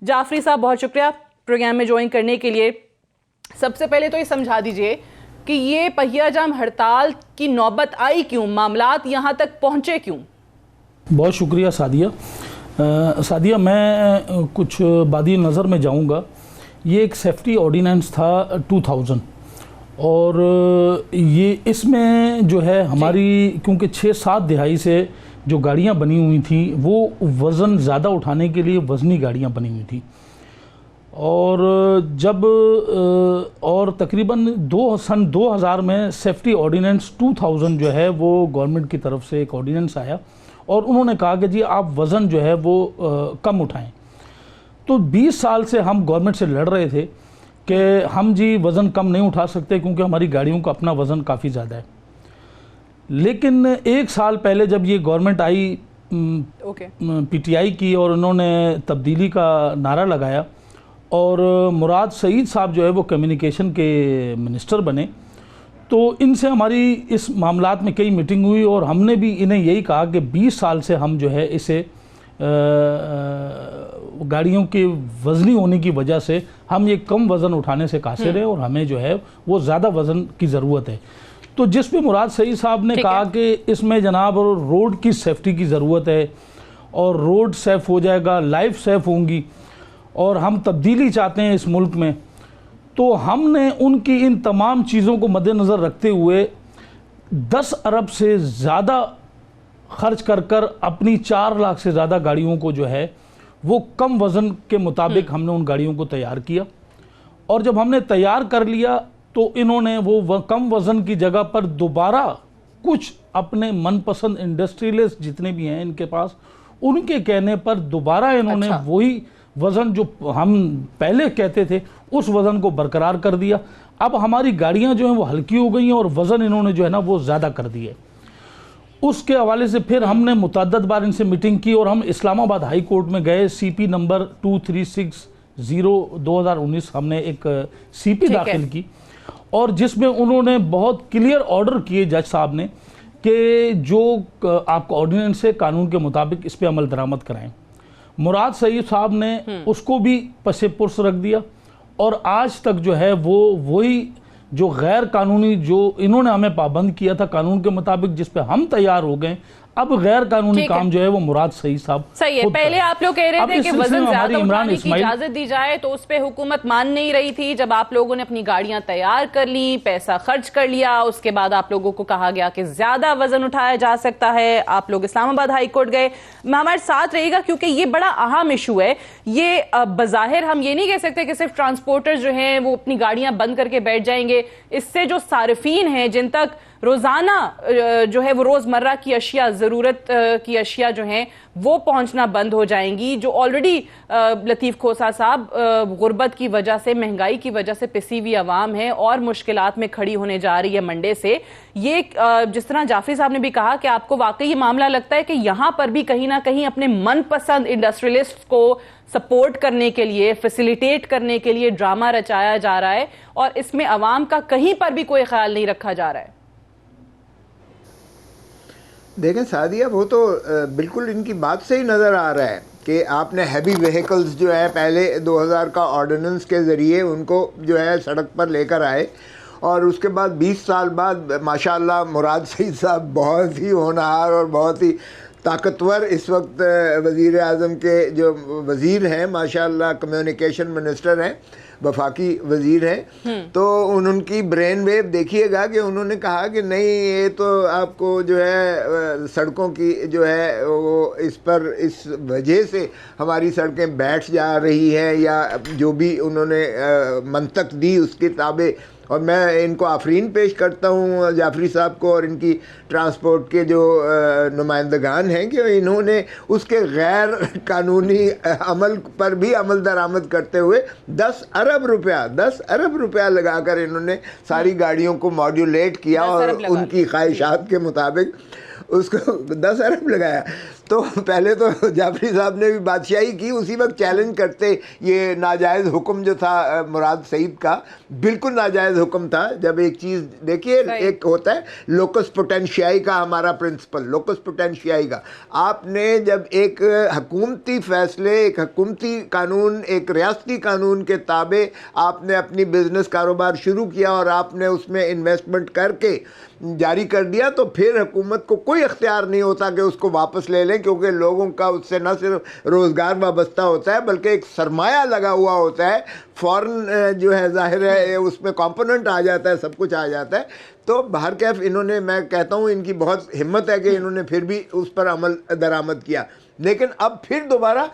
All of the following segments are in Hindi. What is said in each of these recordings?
जाफरी साहब, बहुत शुक्रिया प्रोग्राम में ज्वाइन करने के लिए। सबसे पहले तो ये समझा दीजिए कि ये पहिया जाम हड़ताल की नौबत आई क्यों, मामलात यहाँ तक पहुँचे क्यों? बहुत शुक्रिया सादिया। सादिया, मैं कुछ बादी नज़र में जाऊँगा। ये एक सेफ्टी ऑर्डिनेंस था 2000 और ये इसमें जो है हमारी, क्योंकि 6-7 दिहाई से जो गाड़ियाँ बनी हुई थी वो वज़न ज़्यादा उठाने के लिए वज़नी गाड़ियाँ बनी हुई थी, और जब और तकरीबन सन 2000 में सेफ्टी ऑर्डिनेंस 2000 जो है वो गवर्नमेंट की तरफ से एक ऑर्डिनेंस आया और उन्होंने कहा कि जी आप वज़न जो है वो कम उठाएं। तो 20 साल से हम गवर्नमेंट से लड़ रहे थे कि हम जी वज़न कम नहीं उठा सकते क्योंकि हमारी गाड़ियों का अपना वज़न काफ़ी ज़्यादा है। लेकिन 1 साल पहले जब ये गवर्नमेंट आई पीटीआई की और उन्होंने तब्दीली का नारा लगाया और मुराद सईद साहब जो है वो कम्युनिकेशन के मिनिस्टर बने, तो इनसे हमारी इस मामलात में कई मीटिंग हुई और हमने भी इन्हें यही कहा कि 20 साल से हम जो है इसे गाड़ियों के वज़नी होने की वजह से हम ये कम वज़न उठाने से कासिर हैं और हमें जो है वो ज़्यादा वज़न की ज़रूरत है। तो जिस पे मुराद सईद साहब ने कहा कि इसमें जनाब रोड की सेफ्टी की ज़रूरत है और रोड सेफ हो जाएगा, लाइफ सेफ होंगी और हम तब्दीली चाहते हैं इस मुल्क में, तो हमने उनकी इन तमाम चीज़ों को मद्देनज़र रखते हुए 10 अरब से ज़्यादा खर्च कर कर अपनी 4 लाख से ज़्यादा गाड़ियों को जो है वो कम वज़न के मुताबिक हमने उन गाड़ियों को तैयार किया। और जब हमने तैयार कर लिया तो इन्होंने वो कम वज़न की जगह पर दोबारा कुछ अपने मनपसंद इंडस्ट्रियलिस्ट जितने भी हैं इनके पास, उनके कहने पर दोबारा इन्होंने वही वज़न जो हम पहले कहते थे उस वज़न को बरकरार कर दिया। अब हमारी गाड़ियाँ जो हैं वो हल्की हो गई हैं और वज़न इन्होंने जो है ना वो ज़्यादा कर दिए। उसके हवाले से फिर हमने मुतअद्दिद बार इनसे मीटिंग की और हम इस्लामाबाद हाई कोर्ट में गए। सीपी नंबर 2360/2019 हमने एक सीपी दाखिल की और जिसमें उन्होंने बहुत क्लियर ऑर्डर किए जज साहब ने कि जो आपका ऑर्डिनेंस है कानून के मुताबिक इस पर अमल दरामद कराएं। मुराद सईद साहब ने उसको भी पसे पुर्स रख दिया और आज तक जो है वो वही जो गैर कानूनी जो इन्होंने हमें पाबंद किया था कानून के मुताबिक जिस पे हम तैयार हो गए, अब गैर कानूनी काम जो है वो मुराद सईद साहब सही है। पहले आप लोग कह रहे थे कि वजन ज्यादा उठाने की इजाजत दी जाए तो उस पे हुकूमत मान नहीं रही थी। जब आप लोगों ने अपनी गाड़ियां तैयार कर ली, पैसा खर्च कर लिया, उसके बाद आप लोगों को कहा गया कि ज्यादा वजन उठाया जा सकता है। आप लोग इस्लामाबाद हाई कोर्ट गए। हमारे साथ रहेगा क्योंकि ये बड़ा अहम इशू है। ये बज़ाहिर हम ये नहीं कह सकते कि सिर्फ ट्रांसपोर्टर्स जो हैं वो अपनी गाड़ियां बंद करके बैठ जाएंगे। इससे जो सारिफीन हैं जिन तक रोजाना जो है वो रोजमर्रा की अशिया, जरूरत की अशिया जो हैं वो पहुंचना बंद हो जाएंगी। जो ऑलरेडी लतीफ खोसा साहब गुर्बत की वजह से, महंगाई की वजह से पिसी हुई आवाम है और मुश्किलात में खड़ी होने जा रही है मंडे से। ये जिस तरह जाफरी साहब ने भी कहा कि आपको वाकई ये मामला लगता है कि यहां पर भी कहीं ना कहीं अपने मनपसंद इंडस्ट्रियलिस्ट को सपोर्ट करने के लिए, फैसिलिटेट करने के लिए ड्रामा रचाया जा रहा है और इसमें अवाम का कहीं पर भी कोई ख्याल नहीं रखा जा रहा है। देखें सादिया, वो तो बिल्कुल इनकी बात से ही नज़र आ रहा है कि आपने हैवी व्हीकल्स जो है पहले 2000 का ऑर्डिनेंस के ज़रिए उनको जो है सड़क पर लेकर आए और उसके बाद 20 साल बाद माशाल्लाह मुराद सईद साहब बहुत ही होनहार और बहुत ही ताकतवर इस वक्त वज़ीर आज़म के जो वज़ीर हैं, माशाल्लाह कम्युनिकेशन मिनिस्टर हैं, वफाकी वज़ीर हैं, तो उनकी ब्रेन वेव देखिएगा कि उन्होंने कहा कि नहीं ये तो आपको जो है सड़कों की जो है वो इस पर इस वजह से हमारी सड़कें बैठ जा रही हैं या जो भी उन्होंने मंतक दी उसके ताबे। और मैं इनको आफरीन पेश करता हूँ जाफरी साहब को और इनकी ट्रांसपोर्ट के जो नुमाइंदगान हैं कि इन्होंने उसके गैर कानूनी अमल पर भी अमल दरामद करते हुए 10 अरब रुपया लगाकर इन्होंने सारी गाड़ियों को मॉड्यूलेट किया और उनकी ख्वाहिशात के मुताबिक उसको 10 अरब लगाया। तो पहले तो जाफरी साहब ने भी बादशाही की, उसी वक्त चैलेंज करते ये नाजायज़ हुक्म जो था मुराद सईद का, बिल्कुल नाजायज़ हुक्म था। जब एक चीज़ देखिए, एक होता है लोकस पोटेंशियाई का हमारा प्रिंसिपल, लोकस पोटेंशियाई का, आपने जब एक हुकूमती फ़ैसले, एक हुकूमती कानून, एक रियासती कानून के ताबे आपने अपनी बिजनेस कारोबार शुरू किया और आपने उसमें इन्वेस्टमेंट करके जारी कर दिया, तो फिर हुकूमत को कोई इख्तियार नहीं होता कि उसको वापस ले लें, क्योंकि लोगों का उससे न सिर्फ रोज़गार वाबस्ता होता है बल्कि एक सरमाया लगा हुआ होता है। फ़ौरन जो है ज़ाहिर है उसमें कंपोनेंट आ जाता है, सब कुछ आ जाता है। तो बहर कैफ इन्होंने, मैं कहता हूँ इनकी बहुत हिम्मत है कि इन्होंने फिर भी उस पर अमल दरामद किया। लेकिन अब फिर दोबारा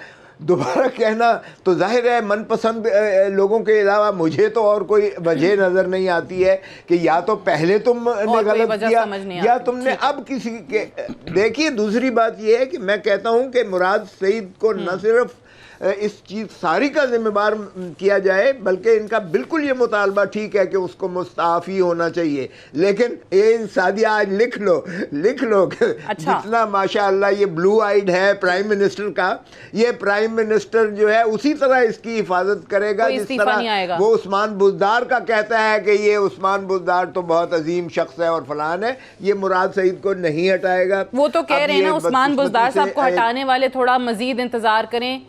कहना तो जाहिर है मनपसंद लोगों के अलावा मुझे तो और कोई वजह नज़र नहीं आती है कि या तो पहले तुमने गलत किया या तुमने अब किसी के। देखिए, दूसरी बात यह है कि मैं कहता हूं कि मुराद सईद को न सिर्फ इस चीज़ सारी का जिम्मेदार किया जाए, बल्कि इनका बिल्कुल ये मुतालबा ठीक है कि उसको मुस्ताफ़ी होना चाहिए। लेकिन ये सादिया आज लिख लो अच्छा। जितना माशाअल्लाह ये ब्लू आइड है प्राइम मिनिस्टर का, ये प्राइम मिनिस्टर जो है उसी तरह इसकी हिफाजत करेगा जिस तरह वो उस्मान बुज़दार का कहता है कि ये उस्मान बुज़दार तो बहुत अजीम शख्स है और फलान है, ये मुराद सईद को नहीं हटाएगा। वो तो कह रहे हैं ना उस्मान बुज़दार साहब को हटाने वाले थोड़ा मजीद इंतजार करें,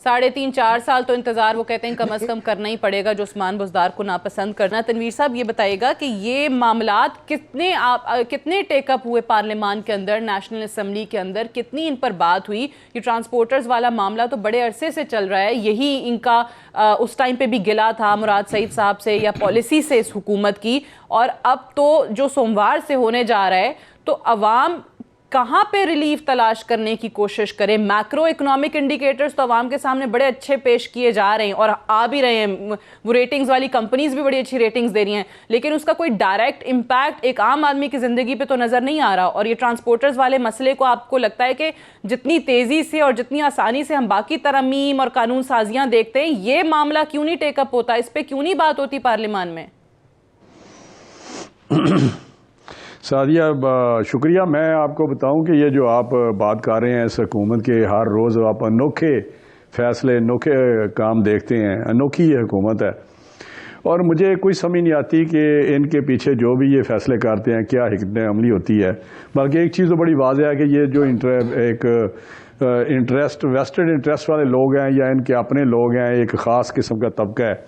3.5-4 साल तो इंतजार वो कहते हैं कम से कम करना ही पड़ेगा जो उस्मान बुज़दार को नापसंद करना। तनवीर साहब ये बताइएगा कि ये मामलात कितने टेकअप हुए पार्लियामान के अंदर, नेशनल असम्बली के अंदर, कितनी इन पर बात हुई? ये ट्रांसपोर्टर्स वाला मामला तो बड़े अरसे से चल रहा है, यही इनका उस टाइम पे भी गिला था मुराद सईद साहब से या पॉलिसी से इस हुकूमत की, और अब तो जो सोमवार से होने जा रहा है तो अवाम कहाँ पे रिलीफ तलाश करने की कोशिश करें? मैक्रो इकोनॉमिक इंडिकेटर्स तो आवाम के सामने बड़े अच्छे पेश किए जा रहे हैं और आ भी रहे हैं, वो रेटिंग्स वाली कंपनीज भी बड़ी अच्छी रेटिंग्स दे रही हैं, लेकिन उसका कोई डायरेक्ट इम्पैक्ट एक आम आदमी की ज़िंदगी पे तो नज़र नहीं आ रहा। और ये ट्रांसपोर्टर्स वाले मसले को आपको लगता है कि जितनी तेज़ी से और जितनी आसानी से हम बाकी तरमीम और कानून साजियाँ देखते हैं, ये मामला क्यों नहीं टेकअप होता? इस पर क्यों नहीं बात होती पार्लियामान में? सादिया, शुक्रिया। मैं आपको बताऊं कि ये जो आप बात कर रहे हैं, इस हुकूमत के हर रोज़ आप अनोखे फ़ैसले, अनोखे काम देखते हैं, अनोखी ये हुकूमत है। और मुझे कोई समझ नहीं आती कि इनके पीछे जो भी ये फ़ैसले करते हैं क्या हिकमत अमली होती है। बल्कि एक चीज़ तो बड़ी वाज़ेह है कि ये जो वेस्टेड इंटरेस्ट वाले लोग हैं या इनके अपने लोग हैं, एक ख़ास किस्म का तबका है,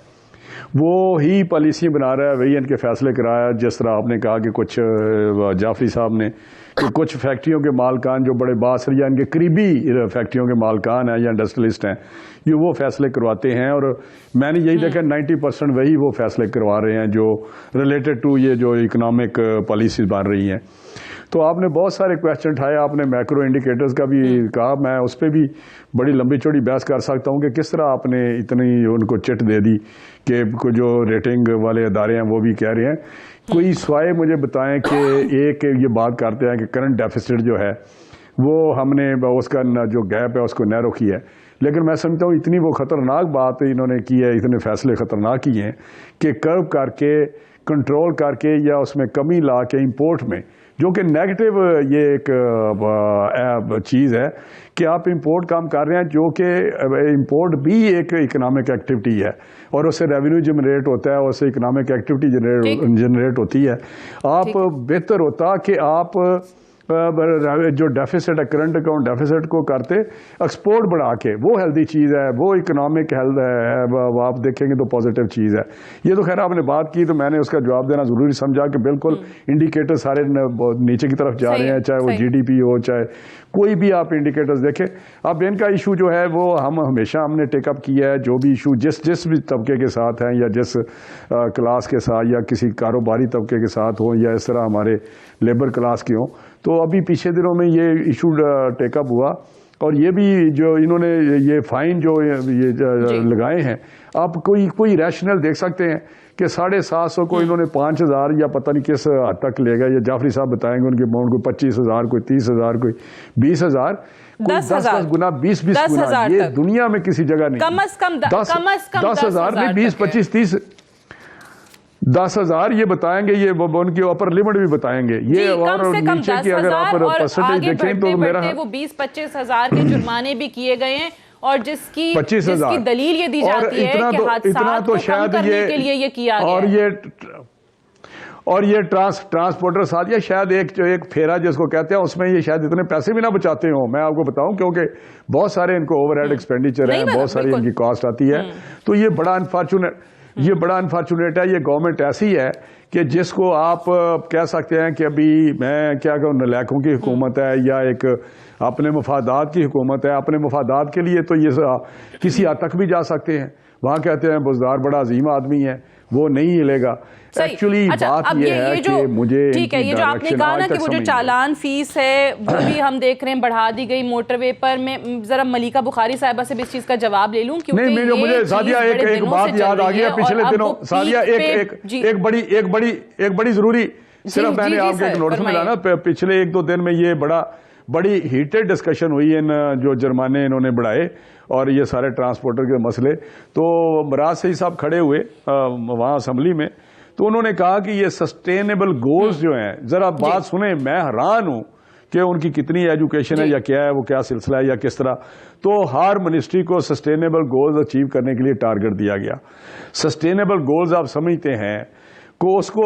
वो ही पॉलिसी बना रहा है, वही इनके फैसले कराया। जिस तरह आपने कहा कि कुछ जाफरी साहब ने कि कुछ फैक्ट्रियों के मालकान जो बड़े बासर या इनके करीबी फैक्ट्रियों के मालकान हैं या इंडस्ट्रियलिस्ट हैं, ये वो फैसले करवाते हैं। और मैंने यही देखा 90% वही वो फैसले करवा रहे हैं जो रिलेटेड टू ये जो इकोनॉमिक पॉलिसीज बन रही हैं। तो आपने बहुत सारे क्वेश्चन उठाए, आपने मैक्रो इंडिकेटर्स का भी कहा, मैं उस पर भी बड़ी लंबी चौड़ी बहस कर सकता हूँ कि किस तरह आपने इतनी उनको चिट दे दी कि जो रेटिंग वाले अदारे हैं वो भी कह रहे हैं। कोई स्वाय मुझे बताएं कि एक ये बात करते हैं कि करंट डेफिसिट जो है वो हमने उसका जो गैप है उसको नैरो किया है, लेकिन मैं समझता हूँ इतनी वो ख़तरनाक बात इन्होंने की है, इतने फैसले ख़तरनाक किए हैं कि कर्व करके, कंट्रोल करके या उसमें कमी ला के इंपोर्ट में, जो कि नेगेटिव ये एक चीज़ है कि आप इंपोर्ट काम कर रहे हैं, जो कि इंपोर्ट भी एक इकोनॉमिक एक्टिविटी है और उससे रेवेन्यू जनरेट होता है, उससे इकोनॉमिक एक्टिविटी जनरेट होती है। आप बेहतर होता कि आप जो डेफिसिट है, करंट अकाउंट डेफिसिट को करते एक्सपोर्ट बढ़ा के, वो हेल्दी चीज़ है, वो इकोनॉमिक हेल्थ है, आप देखेंगे तो पॉजिटिव चीज़ है। ये तो खैर आपने बात की तो मैंने उसका जवाब देना ज़रूरी समझा कि बिल्कुल इंडिकेटर सारे नीचे की तरफ जा रहे हैं, चाहे वो GDP हो, चाहे कोई भी आप इंडिकेटर्स देखें। अब इनका इशू जो है वो हमने टेकअप किया है, जो भी इशू जिस भी तबके के साथ हैं या जिस क्लास के साथ या किसी कारोबारी तबके के साथ हो या इस तरह हमारे लेबर क्लास के हों, तो अभी पीछे दिनों में ये इशू टेकअप हुआ। और ये भी जो इन्होंने ये फाइन जो ये लगाए हैं, आप कोई रैशनल देख सकते हैं कि 750 को इन्होंने 5000 या पता नहीं किस हद तक ले गए। ये जाफरी साहब बताएंगे उनके अमाउंट को 25,000, कोई 30,000, कोई 20,000, 10 गुना, 20 गुना, ये दुनिया में किसी जगह नहीं। कम से कम 10,000 नहीं, 20, 25, 30 10,000 ये बताएंगे, ये उनकी अपर लिमिट भी बताएंगे ये, और कम से कम नीचे की अगर आप परसेंटेज देखें तो मेरा वो 20-25 हजार के जुर्माने भी किए गए हैं, और जिसकी दलील ये दी जाती है कि हादसात को कम करने के लिए ये किया गया। और ये ट्रांसपोर्टर सादिया शायद एक फेरा जिसको कहते हैं उसमें ये शायद इतने पैसे भी ना बचाते हो, मैं आपको बताऊं, क्योंकि बहुत सारे इनको ओवरहेड एक्सपेंडिचर है, बहुत सारी इनकी कॉस्ट आती है। तो ये बड़ा अनफॉर्चुनेट है। ये गवर्नमेंट ऐसी है कि जिसको आप कह सकते हैं कि अभी मैं क्या कहूँ, नलायकों की हुकूमत है या एक अपने मफादात की हुकूमत है। अपने मफादात के लिए तो ये किसी हद तक भी जा सकते हैं। वहाँ कहते हैं बुज़दार बड़ा अजीम आदमी है, वो नहीं हिलेगा। एक्चुअली बात ये है कि मुझे, ठीक है, ये जो आपने कहा ना कि वो जो चालान फीस है वो भी हम देख रहे हैं बढ़ा दी गई मोटरवे पर। मैं जरा मलिका बुखारी साहिबा से भी इस चीज का जवाब ले लूं, क्योंकि नहीं, मुझे सादिया एक बात याद आ गई है पिछले दिनों। सादिया एक बड़ी जरूरी, सिर्फ मैंने आपको एक नोटिस मिला ना, पिछले 1-2 दिन में ये बड़ी हीटेड डिस्कशन हुई इन जो जुर्माने इन्होंने बढ़ाए और ये सारे ट्रांसपोर्टर के मसले। तो मराज सही साहब खड़े हुए वहाँ असम्बली में, तो उन्होंने कहा कि ये सस्टेनेबल गोल्स जो हैं, जरा बात सुने, मैं हैरान हूं कि उनकी कितनी एजुकेशन है या क्या है, वो क्या सिलसिला है या किस तरह। तो हर मिनिस्ट्री को सस्टेनेबल गोल्स अचीव करने के लिए टारगेट दिया गया। सस्टेनेबल गोल्स आप समझते हैं को उसको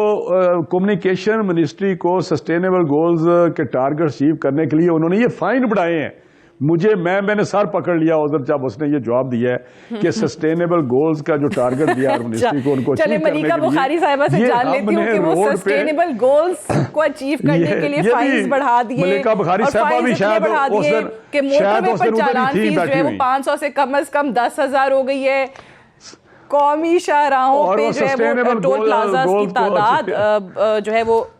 कम्युनिकेशन मिनिस्ट्री को सस्टेनेबल गोल्स के टारगेट अचीव करने के लिए उन्होंने ये फाइन बढ़ाए हैं। मैंने सर पकड़ लिया उधर जब उसने ये जवाब दिया है कि सस्टेनेबल गोल्स का जो टारगेट दिया मिनिस्ट्री को उनको चले मलिका बुखारी साहिबा से जान लेती हूँ कि वो सस्टेनेबल गोल्स को अचीव करने के लिए फाइन्स बढ़ा दिए। मलिका बुखारी साहिबा भी शायद उस दिन कि मोटरवे पर चालान फीस जो है वो 500 से कम 10,000 हो गई है। कौमी शाहराहों पे जो है वो टोल प्लाजा की तादाद जो है वो